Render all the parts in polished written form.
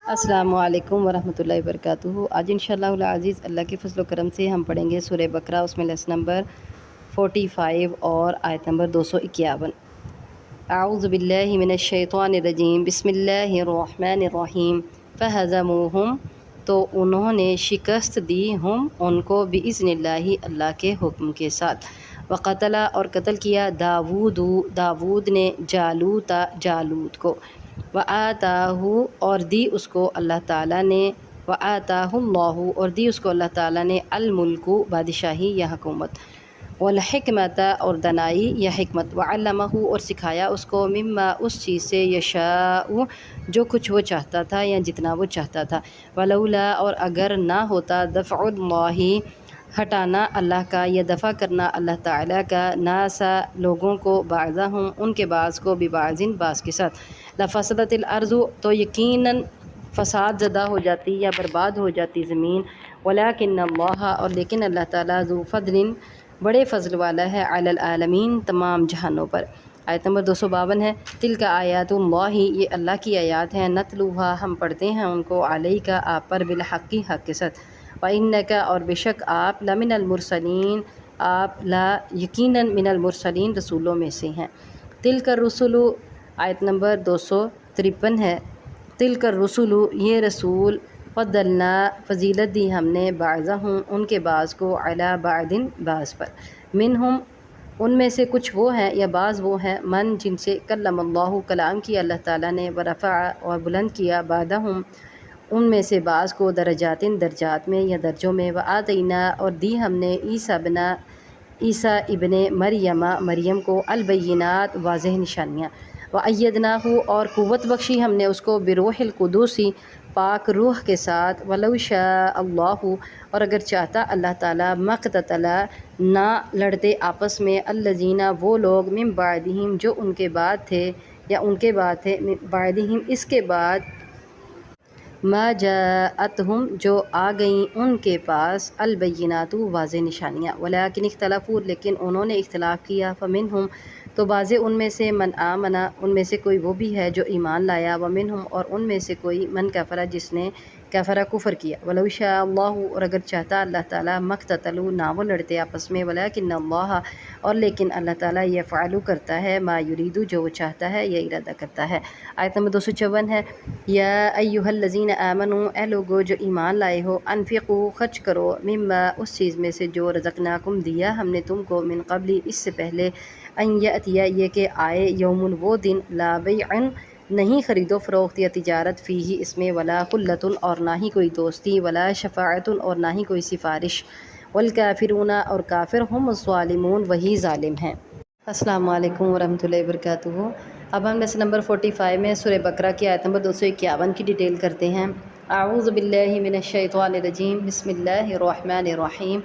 السلام علیکم ورحمۃ اللہ وبرکاتہ۔ آج انشاءاللہ العزیز اللہ کے فضل و کرم سے ہم پڑھیں گے سورہ بقرہ، اس میں لیسن نمبر 45 اور آیت نمبر 251۔ اعوذ باللہ من الشیطان الرجیم، بسم اللہ الرحمن الرحیم۔ فہزموہم، تو انہوں نے شکست دی ہم ان کو، باذن اللہ، اللہ کے حکم کے ساتھ۔ وقتل، اور قتل کیا، داود نے، جالوت کو، وآتاہ، اور دی اس کو اللہ تعالیٰ نے، وآتاہ اللہ، اور دی اس کو اللہ تعالیٰ نے، الملک، بادشاہی یا حکومت، والحکمت، اور دانائی یا حکمت، وعلمہ، اور سکھایا اس کو، مما، اس چیز سے، یشاء، جو کچھ وہ چاہتا تھا یا جتنا وہ چاہتا تھا، ولولا، اور اگر نہ ہوتا، دفع اللہ، ہٹانا اللہ کا یا دفع کرنا اللہ تعالیٰ کا، ناسا، لوگوں کو، بعضہم، ان کے بعض کو، ببعض، بعض کے ساتھ، لفسدت الارض، تو یقیناً فساد زدہ ہو جاتی یا برباد ہو جاتی زمین، ولکن اللہ، اور لیکن اللہ تعالیٰ، ذو فضل، بڑے فضل والا ہے، علی العالمین، تمام جہانوں پر۔ آیت نمبر 252 ہے، تلک آیات اللہ، یہ اللہ کی آیات ہیں، نتلوہا، ہم پڑھتے ہیں ان کو، علیک، آپ پر، بالحق، حق کے ساتھ، وانک، اور بے شک آپ، لمن المرسلین، آپ یقیناً من المرسلین، رسولوں میں سے ہیں۔ تلک الرسل، آیت نمبر 253 ہے، تلک الرسل، یہ رسول، فضلنا، فضیلت دی ہم نے، بعضہم، ان کے بعض کو، علی بعض، بعض پر، منہم، ان میں سے کچھ وہ ہیں یا بعض وہ ہیں، من، جن سے، کلم اللہ، کلام کیا اللہ تعالیٰ نے، ورفع، اور بلند کیا، بعضہم، ان میں سے بعض کو، درجات، درجات میں یا درجوں میں، وآتینا، اور دی ہم نے، عیسیٰ ابن مریم کو، البینات، واضح نشانیاں، وأیدناہ، اور قوت بخشی ہم نے اس کو، بروح القدس، پاک روح کے ساتھ، ولو شاء اللہ، اور اگر چاہتا اللہ تعالیٰ، مقتتل، نہ لڑتے آپس میں، الذین، وہ لوگ، من بعدہم، جو ان کے بعد تھے یا ان کے بعد تھے، من بعدہم، اس کے بعد، ما جاءتہم، جو آ گئیں ان کے پاس، البینات، واضح نشانیاں، ولیکن اختلفوا، لیکن انہوں نے اختلاف کیا، فمنہم، تو بعض ان میں سے، من آمن، ان میں سے کوئی وہ بھی ہے جو ایمان لایا، ومنہم، اور ان میں سے کوئی، من کفر، جس نے کفر، کفر کیا، ولو شاء اللہ، اور اگر چاہتا اللہ تعالیٰ، مقتتلوا، نہ وہ لڑتے آپس میں، ولیکن اللہ، اور لیکن اللہ تعالیٰ، یفعل، کرتا ہے، ما یرید، جو وہ چاہتا ہے یا ارادہ کرتا ہے۔ آیت نمبر 254 ہے، یا ایھا الذین آمنوا، اے لوگو جو ایمان لائے ہو، انفقوا، خرچ کرو، مما، اس چیز میں سے جو، رزقناکم، دیا ہم نے تم کو، من قبل، اس سے پہلے، ان یأتی، یہ کہ آئے، یوم، وہ دن، لا بیع، نہیں خرید و فروخت یا تجارت، فیہ، اس میں، ولا خلۃ، اور نہ ہی کوئی دوستی، ولا شفاعۃ، اور نہ ہی کوئی سفارش، والکافرون، اور کافر، ہم الظالمون، وہی ظالم ہیں۔ السلام علیکم ورحمۃ اللہ وبرکاتہ۔ اب ہم لیسن نمبر 45 میں سورہ بقرہ کی آیت نمبر 251 کی ڈیٹیل کرتے ہیں۔ اعوذ باللہ من الشیطان الرجیم، بسم اللہ الرحمن الرحیم۔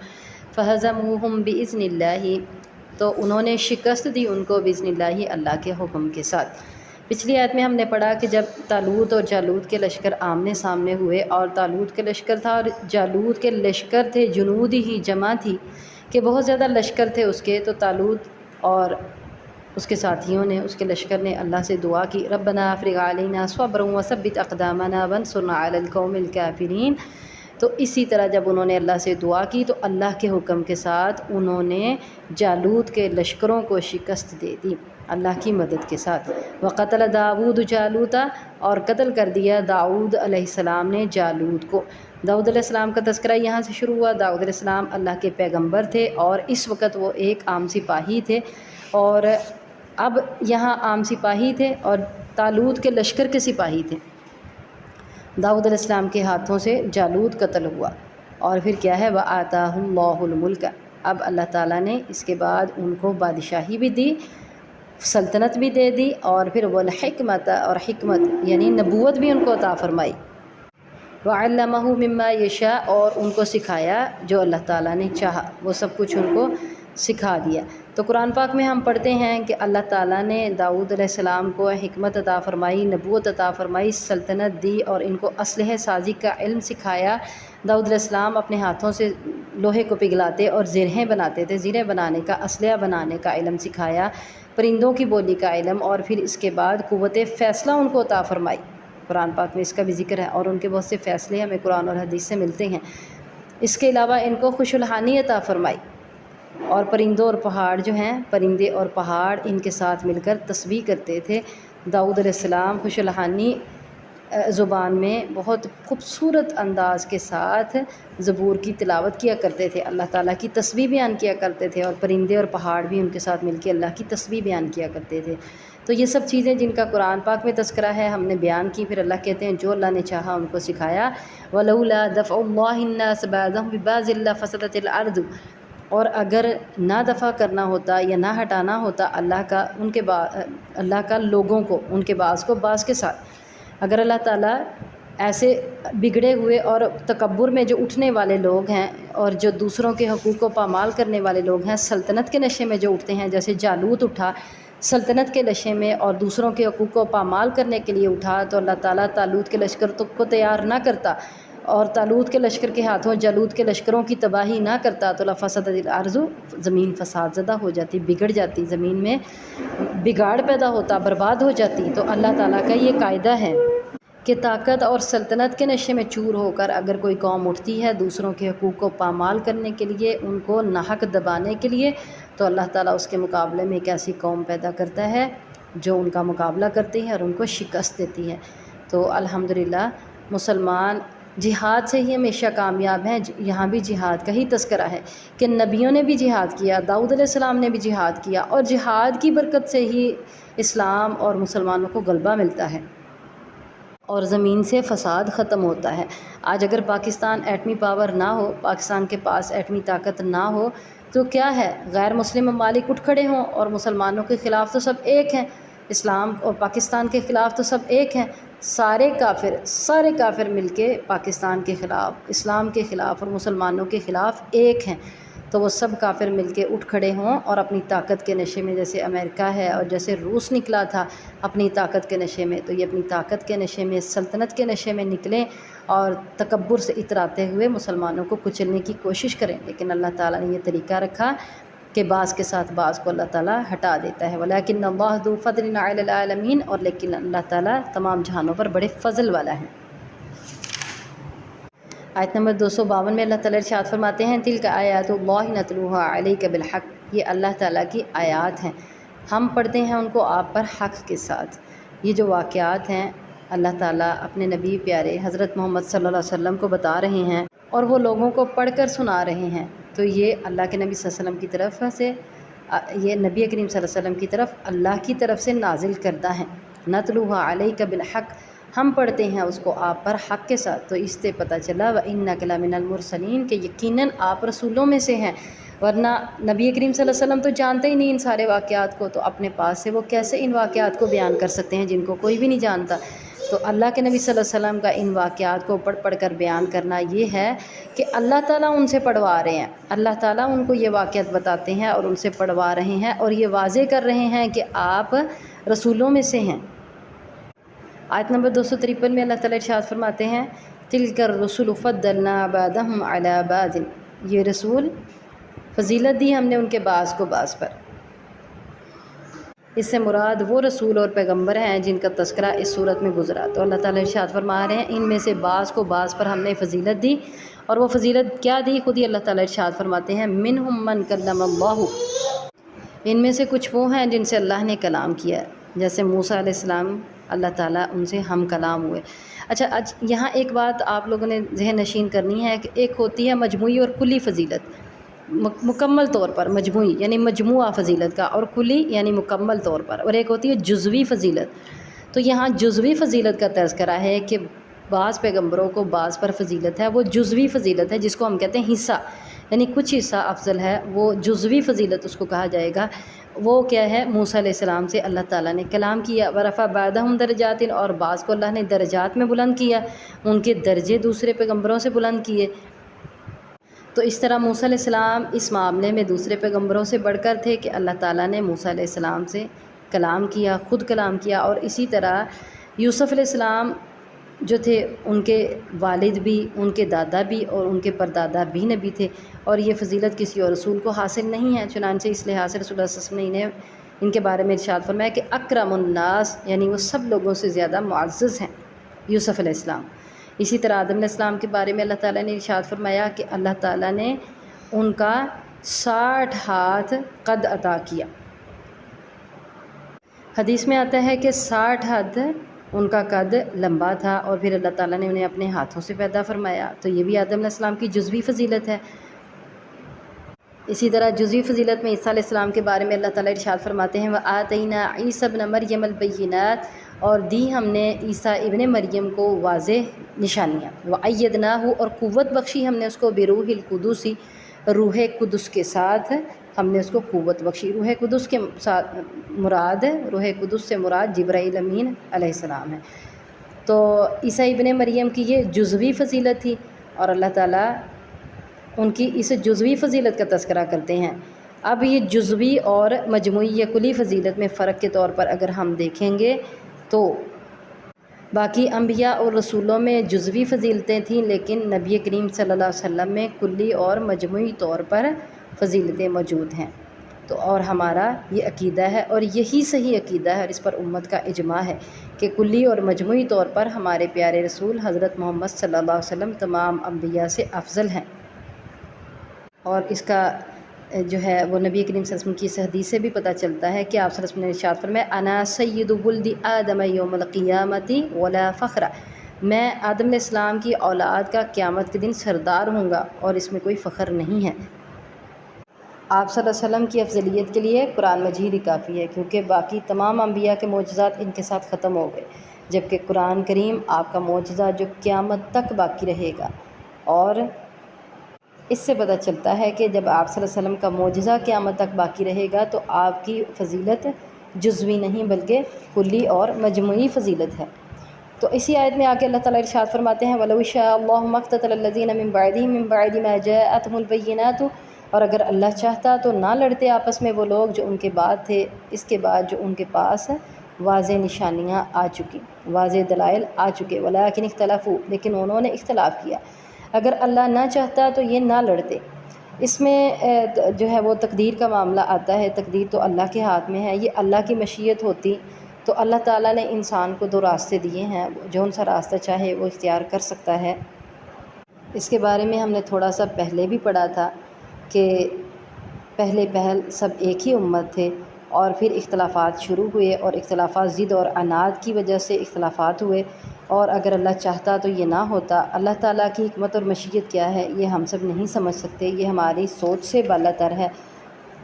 فہزموہم باذن اللہ، تو انہوں نے شکست دی ان کو، باذن اللہ، اللہ کے حکم کے ساتھ۔ پچھلی آیت میں ہم نے پڑھا کہ جب طالوت اور جالوت کے لشکر آمنے سامنے ہوئے، اور طالوت کے لشکر تھا اور جالوت کے لشکر تھے، جنود ہی، جمع تھی، کہ بہت زیادہ لشکر تھے اس کے، تو طالوت اور اس کے ساتھیوں نے، اس کے لشکر نے اللہ سے دعا کی، ربنا افرغ علینا صبرا وثبت اقدامنا وانصرنا علی القوم الکافرین۔ تو اسی طرح جب انہوں نے اللہ سے دعا کی تو اللہ کے حکم کے ساتھ انہوں نے جالوت کے لشکروں کو شکست دے دی، اللہ کی مدد کے ساتھ۔ وقتل داود جالوت، اور قتل کر دیا داؤد علیہ السلام نے جالوت کو۔ داؤد علیہ السلام کا تذکرہ یہاں سے شروع ہوا۔ داؤد علیہ السلام اللہ کے پیغمبر تھے، اور اس وقت وہ ایک عام سپاہی تھے، اور اب یہاں عام سپاہی تھے اور طالوت کے لشکر کے سپاہی تھے۔ داؤد علیہ السلام کے ہاتھوں سے جالوت قتل ہوا، اور پھر کیا ہے، وآتاہ اللہ الملک، اب اللہ تعالیٰ نے اس کے بعد ان کو بادشاہی بھی دی، سلطنت بھی دے دی، اور پھر والحکمت، اور حکمت یعنی نبوت بھی ان کو عطا فرمائی، وعلمہ مما یشاء، اور ان کو سکھایا جو اللہ تعالیٰ نے چاہا، وہ سب کچھ ان کو سکھا دیا۔ تو قرآن پاک میں ہم پڑھتے ہیں کہ اللہ تعالیٰ نے داؤد علیہ السلام کو حکمت عطا فرمائی، نبوت عطا فرمائی، سلطنت دی، اور ان کو اسلحہ سازی کا علم سکھایا۔ داؤد علیہ السلام اپنے ہاتھوں سے لوہے کو پگھلاتے اور زرہیں بناتے تھے، زرہیں بنانے کا، اسلحہ بنانے کا علم سکھایا، پرندوں کی بولی کا علم، اور پھر اس کے بعد قوت فیصلہ ان کو عطا فرمائی۔ قرآن پاک میں اس کا بھی ذکر ہے، اور ان کے بہت سے فیصلے ہمیں قرآن اور حدیث سے ملتے ہیں۔ اس کے علاوہ ان کو خوش الحانی عطا فرمائی، اور پرندوں اور پہاڑ جو ہیں، پرندے اور پہاڑ ان کے ساتھ مل کر تسبیح کرتے تھے۔ داؤد علیہ السلام خوش الحانی زبان میں بہت خوبصورت انداز کے ساتھ زبور کی تلاوت کیا کرتے تھے، اللہ تعالیٰ کی تسبیح بیان کیا کرتے تھے، اور پرندے اور پہاڑ بھی ان کے ساتھ مل کے اللہ کی تسبیح بیان کیا کرتے تھے۔ تو یہ سب چیزیں جن کا قرآن پاک میں تذکرہ ہے ہم نے بیان کی، پھر اللہ کہتے ہیں جو اللہ نے چاہا ان کو سکھایا۔ وَلَوْلَا دَفْعُ اللَّهِ النَّاسَ بَعْضَهُم بِبَعْضٍ لَفَسَدَتِ الْأَرْضُ، اور اگر نہ دفع کرنا ہوتا یا نہ ہٹانا ہوتا اللہ کا لوگوں کو، ان کے بعض کو بعض کے ساتھ، اگر اللہ تعالیٰ ایسے بگڑے ہوئے اور تکبر میں جو اٹھنے والے لوگ ہیں اور جو دوسروں کے حقوق کو پامال کرنے والے لوگ ہیں، سلطنت کے نشے میں جو اٹھتے ہیں، جیسے جالوت اٹھا سلطنت کے نشے میں اور دوسروں کے حقوق کو پامال کرنے کے لیے اٹھا، تو اللہ تعالیٰ طالوت کے لشکر کو تیار نہ کرتا اور طالوت کے لشکر کے ہاتھوں جالوت کے لشکروں کی تباہی نہ کرتا، تو لفسدت الارض، زمین فساد زدہ ہو جاتی، بگڑ جاتی، زمین میں بگاڑ پیدا ہوتا، برباد ہو جاتی۔ تو اللہ تعالیٰ کا یہ قاعدہ ہے کہ طاقت اور سلطنت کے نشے میں چور ہو کر اگر کوئی قوم اٹھتی ہے دوسروں کے حقوق کو پامال کرنے کے لیے، ان کو ناحق دبانے کے لیے، تو اللہ تعالیٰ اس کے مقابلے میں ایک ایسی قوم پیدا کرتا ہے جو ان کا مقابلہ کرتی ہے اور ان کو شکست دیتی ہے۔ تو الحمدللہ مسلمان جہاد سے ہی ہمیشہ کامیاب ہیں۔ یہاں بھی جہاد کا ہی تذکرہ ہے کہ نبیوں نے بھی جہاد کیا، داؤد علیہ السلام نے بھی جہاد کیا، اور جہاد کی برکت سے ہی اسلام اور مسلمانوں کو غلبہ ملتا ہے اور زمین سے فساد ختم ہوتا ہے۔ آج اگر پاکستان ایٹمی پاور نہ ہو، پاکستان کے پاس ایٹمی طاقت نہ ہو، تو کیا ہے، غیر مسلم ممالک اٹھ کھڑے ہوں اور مسلمانوں کے خلاف تو سب ایک ہیں، اسلام اور پاکستان کے خلاف تو سب ایک ہیں، سارے کافر مل کے پاکستان کے خلاف، اسلام کے خلاف اور مسلمانوں کے خلاف ایک ہیں، تو وہ سب کافر مل کے اٹھ کھڑے ہوں اور اپنی طاقت کے نشے میں، جیسے امریکہ ہے اور جیسے روس نکلا تھا اپنی طاقت کے نشے میں، تو یہ اپنی طاقت کے نشے میں، سلطنت کے نشے میں نکلیں اور تکبر سے اتراتے ہوئے مسلمانوں کو کچلنے کی کوشش کریں۔ لیکن اللہ تعالیٰ نے یہ طریقہ رکھا کہ بعض کے ساتھ بعض کو اللہ تعالیٰ ہٹا دیتا ہے۔ وَلَٰكِنَّ اللَّهَ ذُو فَضْلٍ عَلَى الْعَالَمِينَ، اور لیکن اللہ تعالیٰ تمام جہانوں پر بڑے فضل والا ہے۔ آیت نمبر 252 میں اللہ تعالیٰ ارشاد فرماتے ہیں تِلْكَ آیَاتُ اللَّهِ نَتْلُوهَا عَلَيْكَ بِالْحَقِّ، یہ اللہ تعالیٰ کی آیات ہیں، ہم پڑھتے ہیں ان کو آپ پر حق کے ساتھ۔ یہ جو واقعات ہیں اللہ تعالیٰ اپنے نبی پیارے حضرت محمد صلی اللہ علیہ وسلم کو بتا رہے ہیں اور وہ لوگوں کو پڑھ کر سنا رہے ہیں، تو یہ اللہ کے نبی صلی اللہ علیہ وسلم کی طرف سے، یہ نبی کریم صلی اللہ علیہ وسلم کی طرف اللہ کی طرف سے نازل کردہ ہیں۔ نَتْلُوهَا عَلَيْكَ بِالْحَقِّ، ہم پڑھتے ہیں اس کو آپ پر حق کے ساتھ۔ تو اس سے پتہ چلا وَإِنَّكَ لَمِنَ الْمُرْسَلِينَ کہ یقیناً آپ رسولوں میں سے ہیں، ورنہ نبی کریم صلی اللہ علیہ وسلم تو جانتے ہی نہیں ان سارے واقعات کو، تو اپنے پاس سے وہ کیسے ان واقعات کو بیان کر سکتے ہیں جن کو کوئی بھی نہیں جانتا۔ تو اللہ کے نبی صلی اللہ علیہ وسلم کا ان واقعات کو پڑھ کر بیان کرنا یہ ہے کہ اللہ تعالیٰ ان سے پڑھوا رہے ہیں، اللہ تعالیٰ ان کو یہ واقعات بتاتے ہیں اور ان سے پڑھوا رہے ہیں اور یہ واضح کر رہے ہیں کہ آپ رسولوں میں سے ہیں۔ آیت نمبر 253 میں اللہ تعالیٰ ارشاد فرماتے ہیں تِلْكَ الرُّسُلُ فَضَّلْنَا بَعْضَهُمْ عَلَى بَعْضٍ، یہ رسول فضیلت دی ہم نے ان کے بعض کو بعض پر۔ اس سے مراد وہ رسول اور پیغمبر ہیں جن کا تذکرہ اس صورت میں گزرا۔ تو اللہ تعالیٰ ارشاد فرما رہے ہیں ان میں سے بعض کو بعض پر ہم نے فضیلت دی، اور وہ فضیلت کیا دی خود ہی اللہ تعالیٰ ارشاد فرماتے ہیں مِنْهُمْ مَنْ كَلَّمَ اللَّهُ، ان میں سے کچھ وہ ہیں جن سے اللہ نے کلام کیا، جیسے موسیٰ علیہ السلام، اللہ تعالیٰ ان سے ہم کلام ہوئے۔ اچھا یہاں ایک بات آپ لوگوں نے ذہن نشین کرنی ہے کہ ایک ہوتی ہے مجموعی اور کلی فضیلت، مکمل طور پر مجموعی یعنی مجموعہ فضیلت کا، اور کلی یعنی مکمل طور پر، اور ایک ہوتی ہے جزوی فضیلت۔ تو یہاں جزوی فضیلت کا تذکرہ ہے کہ بعض پیغمبروں کو بعض پر فضیلت ہے، وہ جزوی فضیلت ہے جس کو ہم کہتے ہیں حصہ، یعنی کچھ حصہ افضل ہے، وہ جزوی فضیلت اس کو کہا جائے گا۔ وہ کیا ہے، موسیٰ علیہ السلام سے اللہ تعالیٰ نے کلام کیا، ورفع بعضهم درجات، اور بعض کو اللہ نے درجات میں بلند کیا، ان کے درجے دوسرے پیغمبروں سے بلند کیے۔ تو اس طرح موسیٰ علیہ السلام اس معاملے میں دوسرے پیغمبروں سے بڑھ کر تھے کہ اللہ تعالیٰ نے موسیٰ علیہ السلام سے کلام کیا، خود کلام کیا، اور اسی طرح یوسف علیہ السلام جو تھے ان کے والد بھی، ان کے دادا بھی اور ان کے پردادا بھی نبی تھے، اور یہ فضیلت کسی اور رسول کو حاصل نہیں ہے۔ چنانچہ اس لحاظ سے رسول اللہ صلی اللہ علیہ وسلم نے ان کے بارے میں ارشاد فرمایا کہ اکرم الناس، یعنی وہ سب لوگوں سے زیادہ معزز ہیں یوسف علیہ السلام۔ اسی طرح آدم علیہ السلام کے بارے میں اللہ تعالیٰ نے ارشاد فرمایا کہ اللہ تعالیٰ نے ان کا 60 ہاتھ قد عطا کیا۔ حدیث میں آتا ہے کہ 60 ہاتھ ان کا قد لمبا تھا، اور پھر اللہ تعالیٰ نے انہیں اپنے ہاتھوں سے پیدا فرمایا، تو یہ بھی آدم علیہ السلام کی جزوی فضیلت ہے۔ اسی طرح جزوی فضیلت میں عیسیٰ علیہ السلام کے بارے میں اللہ تعالیٰ ارشاد فرماتے ہیں وَآتَيْنَا عِيسَى ابْنَ مَرْيَمَ الْبَيِّنَاتِ، اور دی ہم نے عیسیٰ ابن مریم کو واضح نشانیاں، وَأَيَّدْنَاهُ، اور قوت بخشی ہم نے اس کو بِرُوحِ الْقُدُسِ، روح قدس کے ساتھ ہم نے اس کو قوت بخشی۔ روح قدس کے ساتھ روح قدس سے مراد جبرائیل امین علیہ السلام ہے۔ تو عیسیٰ ابن مریم کی یہ جزوی فضیلت تھی، اور اللہ تعالیٰ ان کی اس جزوی فضیلت کا تذکرہ کرتے ہیں۔ اب یہ جزوی اور مجموعی یا کلی فضیلت میں فرق کے طور پر اگر ہم دیکھیں گے تو باقی انبیاء اور رسولوں میں جزوی فضیلتیں تھیں، لیکن نبی کریم صلی اللہ علیہ وسلم میں کلی اور مجموعی طور پر فضیلتیں موجود ہیں۔ تو اور ہمارا یہ عقیدہ ہے، اور یہی صحیح عقیدہ ہے، اور اس پر امت کا اجماع ہے کہ کلی اور مجموعی طور پر ہمارے پیارے رسول حضرت محمد صلی اللہ علیہ وسلم تمام انبیاء سے افضل ہیں۔ اور اس کا جو ہے وہ نبی کریم صلی اللہ علیہ وسلم کی اس حدیث سے بھی پتہ چلتا ہے کہ آپ صلی اللہ علیہ وسلم نے ارشاد فرمایا انا سید ولد آدم یوم القیامت ولا فخر، میں آدم علیہ السلام کی اولاد کا قیامت کے دن سردار ہوں گا، اور اس میں کوئی فخر نہیں ہے۔ آپ صلی اللہ علیہ وسلم کی افضلیت کے لیے قرآن مجید ہی کافی ہے، کیونکہ باقی تمام انبیاء کے معجزات ان کے ساتھ ختم ہو گئے، جبکہ قرآن کریم آپ کا معجزہ جو قیامت تک باقی رہے گا۔ اور اس سے پتہ چلتا ہے کہ جب آپ صلی اللہ علیہ وسلم کا معجزہ قیامت تک باقی رہے گا تو آپ کی فضیلت جزوی نہیں بلکہ کلی اور مجموعی فضیلت ہے۔ تو اسی آیت میں آگے اللہ تعالیٰ ارشاد فرماتے ہیں وَلَوْ شَاءَ اللَّهُ مَا اقْتَتَلَ الَّذِينَ مِن بَعْدِهِم مِّن بَعْدِ مَا جَاءَتْهُمُ الْبَيِّنَاتُ، اور اگر اللہ چاہتا تو نہ لڑتے آپس میں وہ لوگ جو ان کے بعد تھے، اس کے بعد جو ان کے پاس واضح نشانیاں آ چکی، واضح دلائل آ چکے، وَلَٰكِنِ اخْتَلَفُوا، لیکن انہوں نے اختلاف کیا۔ اگر اللہ نہ چاہتا تو یہ نہ لڑتے۔ اس میں جو ہے وہ تقدیر کا معاملہ آتا ہے، تقدیر تو اللہ کے ہاتھ میں ہے، یہ اللہ کی مشیت ہوتی تو اللہ تعالیٰ نے انسان کو 2 راستے دیے ہیں، جون سا راستہ چاہے وہ اختیار کر سکتا ہے۔ اس کے بارے میں ہم نے تھوڑا سا پہلے بھی پڑھا تھا کہ پہل سب ایک ہی امت تھے، اور پھر اختلافات شروع ہوئے، اور اختلافات ضد اور عناد کی وجہ سے اختلافات ہوئے، اور اگر اللہ چاہتا تو یہ نہ ہوتا۔ اللہ تعالیٰ کی حکمت اور مشیت کیا ہے یہ ہم سب نہیں سمجھ سکتے، یہ ہماری سوچ سے بالا تر ہے۔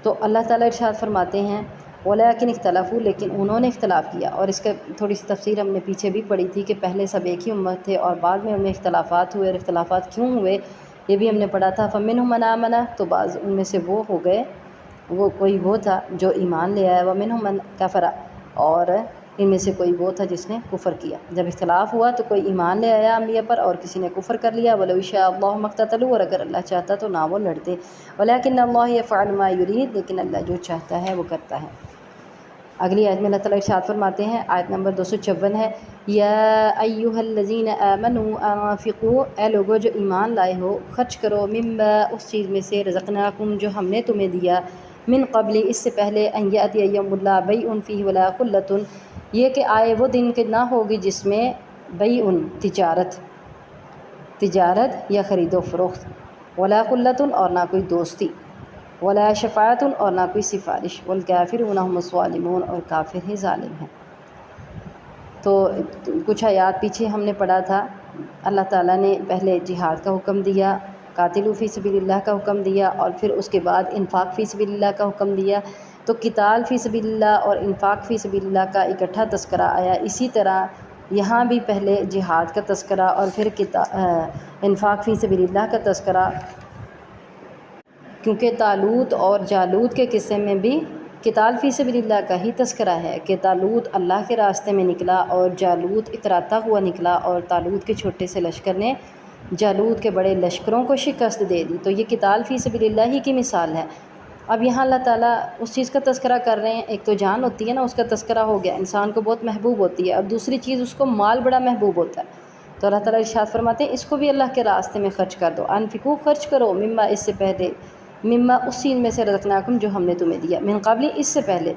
تو اللہ تعالیٰ ارشاد فرماتے ہیں وَلَٰكِنِ اخْتَلَفُوا، لیکن انہوں نے اختلاف کیا، اور اس کا تھوڑی سی تفسیر ہم نے پیچھے بھی پڑھی تھی کہ پہلے سب ایک ہی امت تھے، اور بعد میں ان میں اختلافات ہوئے، اور اختلافات کیوں ہوئے یہ بھی ہم نے پڑھا تھا۔ فَمِنْهُم مَنْ آمَنَ، تو بعض ان میں سے وہ ہو گئے، کوئی وہ تھا جو ایمان لے آیا، وَمِنْهُم مَنْ كَفَرَ، اور ان میں سے کوئی وہ تھا جس نے کفر کیا۔ جب اختلاف ہوا تو کوئی ایمان لے آیا انبیاء پر، اور کسی نے کفر کر لیا۔ وَلَوْ شَاءَ اللَّهُ مَا اقْتَتَلُوا، اور اگر اللہ چاہتا تو نہ وہ لڑتے، وَلَٰكِنَّ اللَّهَ يَفْعَلُ مَا يُرِيدُ، لیکن اللہ جو چاہتا ہے وہ کرتا ہے۔ اگلی آیت میں اللہ تعالیٰ ارشاد فرماتے ہیں، آیت نمبر 254 ہے یا ایھا الذین آمنوا انفقوا، اے لوگو جو ایمان لائے ہو، خرچ کرو، مما، اس چیز میں سے، رزقناکم، جو ہم نے تمہیں دیا، من قبل، اس سے پہلے، ان یاتی یوم لا بیع فیہ ولا خلۃ، یہ کہ آئے وہ دن کہ نہ ہوگی جس میں بیع، تجارت یا خرید و فروخت، ولا خلۃ، اور نہ کوئی دوستی، ولا شفاعت، اور نہ کوئی سفارش، والکافرون هم الظالمون، اور کافر ہی ظالم ہیں۔ تو کچھ آیات پیچھے ہم نے پڑھا تھا، اللہ تعالیٰ نے پہلے جہاد کا حکم دیا، قاتلوا فی سبیل اللہ کا حکم دیا، اور پھر اس کے بعد انفاق فی سبیل اللہ کا حکم دیا۔ تو قتال فی سبیل اللہ اور انفاق فی سبیل اللہ کا اکٹھا تذکرہ آیا۔ اسی طرح یہاں بھی پہلے جہاد کا تذکرہ اور پھر انفاق فی سبیل اللہ کا تذکرہ، کیونکہ طالوت اور جالوت کے قصے میں بھی قتال فی سبیل اللہ کا ہی تذکرہ ہے کہ طالوت اللہ کے راستے میں نکلا اور جالوت اتراتا ہوا نکلا، اور طالوت کے چھوٹے سے لشکر نے جالوت کے بڑے لشکروں کو شکست دے دی۔ تو یہ قتال فی سبیل اللہ ہی کی مثال ہے۔ اب یہاں اللہ تعالیٰ اس چیز کا تذکرہ کر رہے ہیں، ایک تو جان ہوتی ہے نا، اس کا تذکرہ ہو گیا، انسان کو بہت محبوب ہوتی ہے، اور دوسری چیز اس کو مال بڑا محبوب ہوتا ہے۔ تو اللہ تعالیٰ ارشاد فرماتے ہیں اس کو بھی اللہ کے راستے میں خرچ کر دو، انفقوا، خرچ کرو، مما، اس سے پہلے، مما، اس چیز میں سے، رزقناکم، جو ہم نے تمہیں دیا، من قبل، اس سے پہلے،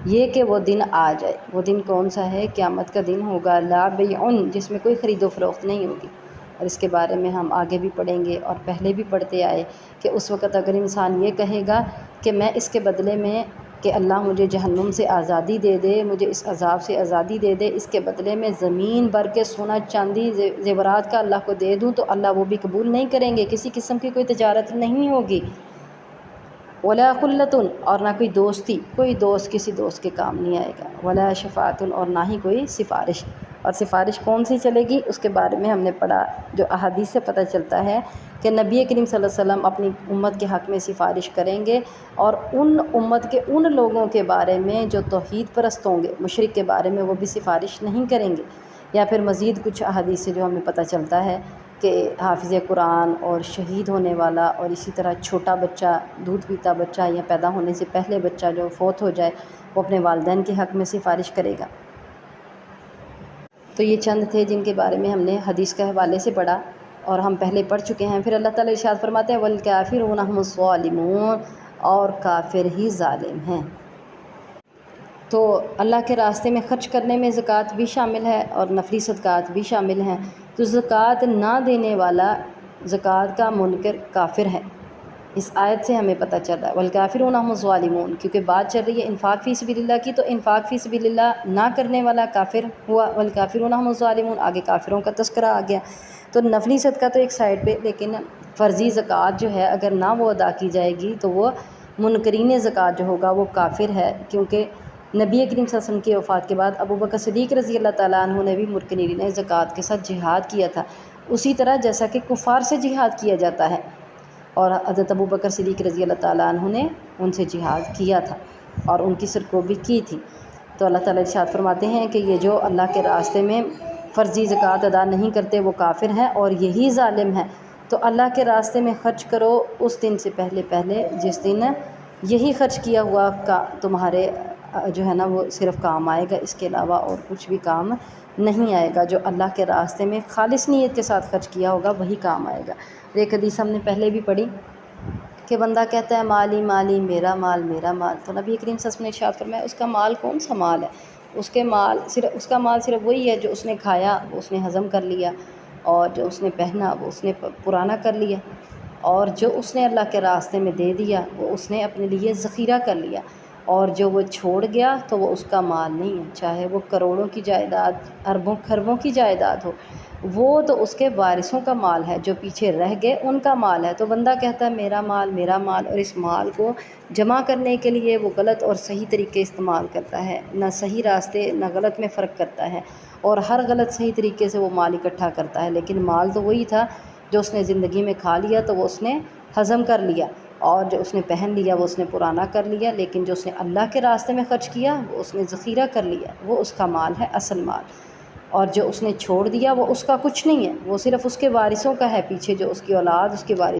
یہ کہ وہ دن آ جائے۔ وہ دن کون سا ہے؟ قیامت کا دن ہوگا، لا بیعن، جس میں کوئی خرید و فروخت نہیں ہوگی۔ اور اس کے بارے میں ہم آگے بھی پڑھیں گے اور پہلے بھی پڑھتے آئے کہ اس وقت اگر انسان یہ کہے گا کہ میں اس کے بدلے میں کہ اللہ مجھے جہنم سے آزادی دے دے، مجھے اس عذاب سے آزادی دے دے، اس کے بدلے میں زمین بھر کے سونا چاندی زیورات کا اللہ کو دے دوں، تو اللہ وہ بھی قبول نہیں کریں گے۔ کسی قسم کی کوئی تجارت نہیں ہوگی۔ ولا خلتن، اور نہ کوئی دوستی، کوئی دوست کسی دوست کے کام نہیں آئے گا۔ ولا شفاعتن، اور نہ ہی کوئی سفارش۔ اور سفارش کون سی چلے گی اس کے بارے میں ہم نے پڑھا، جو احادیث سے پتہ چلتا ہے کہ نبی کریم صلی اللہ علیہ وسلم اپنی امت کے حق میں سفارش کریں گے، اور ان امت کے ان لوگوں کے بارے میں جو توحید پرست ہوں گے، مشرک کے بارے میں، وہ بھی سفارش نہیں کریں گے۔ یا پھر مزید کچھ احادیث سے جو ہمیں پتہ چلتا ہے کہ حافظ قرآن اور شہید ہونے والا، اور اسی طرح چھوٹا بچہ، دودھ پیتا بچہ، یا پیدا ہونے سے پہلے بچہ جو فوت ہو جائے، وہ اپنے والدین کے حق میں سفارش کرے گا۔ تو یہ چند تھے جن کے بارے میں ہم نے حدیث کے حوالے سے پڑھا اور ہم پہلے پڑھ چکے ہیں۔ پھر اللہ تعالیٰ ارشاد فرماتے ہیں وَالْكَافِرُونَ هُمُ الظَّالِمُونَ، اور کافر ہی ظالم ہیں۔ تو اللہ کے راستے میں خرچ کرنے میں زکوٰۃ بھی شامل ہے اور نفلی صدقات بھی شامل ہیں۔ تو زکوٰۃ نہ دینے والا، زکوٰۃ کا منکر کافر ہے۔ اس آیت سے ہمیں پتہ چلا وَالْكَافِرُونَ هُمُ الظَّالِمُونَ، کیونکہ بات چل رہی ہے انفاق فی سبیل اللہ کی، تو انفاق فی سبیل اللہ نہ کرنے والا کافر ہوا۔ وَالْكَافِرُونَ هُمُ الظَّالِمُونَ، آگے کافروں کا تذکرہ آ گیا۔ تو نفلی صدقہ تو ایک سائڈ پہ، لیکن فرضی زکوٰۃ جو ہے اگر نہ وہ ادا کی جائے گی تو وہ منکرین زکوٰۃ جو ہوگا وہ کافر ہے، کیونکہ نبی کریم صلی اللہ علیہ وسلم کی وفات کے بعد ابوبکر صدیق رضی اللہ تعالیٰ عنہ نے بھی منکرین زکوٰۃ کے ساتھ جہاد کیا تھا، اسی طرح جیسا کہ کفار سے جہاد کیا جاتا ہے، اور حضرت ابوبکر صدیق رضی اللہ تعالیٰ عنہ نے ان سے جہاد کیا تھا اور ان کی سرکوبی کی تھی۔ تو اللہ تعالیٰ ارشاد فرماتے ہیں کہ یہ جو اللہ کے راستے میں فرضی زکوٰۃ ادا نہیں کرتے وہ کافر ہیں اور یہی ظالم ہیں۔ تو اللہ کے راستے میں خرچ کرو اس دن سے پہلے پہلے جس دن یہی خرچ کیا ہوا کا تمہارے جو ہے نا وہ صرف کام آئے گا، اس کے علاوہ اور کچھ بھی کام نہیں آئے گا۔ جو اللہ کے راستے میں خالص نیت کے ساتھ خرچ کیا ہوگا وہی کام آئے گا۔ ایک حدیث ہم نے پہلے بھی پڑھی کہ بندہ کہتا ہے مالی مالی، میرا مال میرا مال، تو نبی کریم صلی اللہ علیہ وسلم نے ارشاد فرمایا اس کا مال کون سا مال ہے؟ اس کا مال صرف وہی ہے جو اس نے کھایا وہ اس نے ہضم کر لیا، اور جو اس نے پہنا وہ اس نے پرانا کر لیا، اور جو اس نے اللہ کے راستے میں دے دیا وہ اس نے اپنے لیے ذخیرہ کر لیا، اور جو وہ چھوڑ گیا تو وہ اس کا مال نہیں ہے، چاہے وہ کروڑوں کی جائیداد، اربوں خربوں کی جائیداد ہو، وہ تو اس کے وارثوں کا مال ہے، جو پیچھے رہ گئے ان کا مال ہے۔ تو بندہ کہتا ہے میرا مال، اور اس مال کو جمع کرنے کے لیے وہ غلط اور صحیح طریقے استعمال کرتا ہے، نہ صحیح راستے نہ غلط میں فرق کرتا ہے، اور ہر غلط صحیح طریقے سے وہ مال اکٹھا کرتا ہے، لیکن مال تو وہی تھا جو اس نے زندگی میں کھا لیا تو وہ اس نے ہضم کر لیا، اور جو اس نے پہن لیا وہ اس نے پرانا کر لیا، لیکن جو اس نے اللہ کے راستے میں خرچ کیا وہ اس نے ذخیرہ کر لیا، وہ اس کا مال ہے، اصل مال۔ اور جو اس نے چھوڑ دیا وہ اس کا کچھ نہیں ہے، وہ صرف اس کے وارثوں کا ہے، پیچھے جو اس کی اولاد، اس کے وارث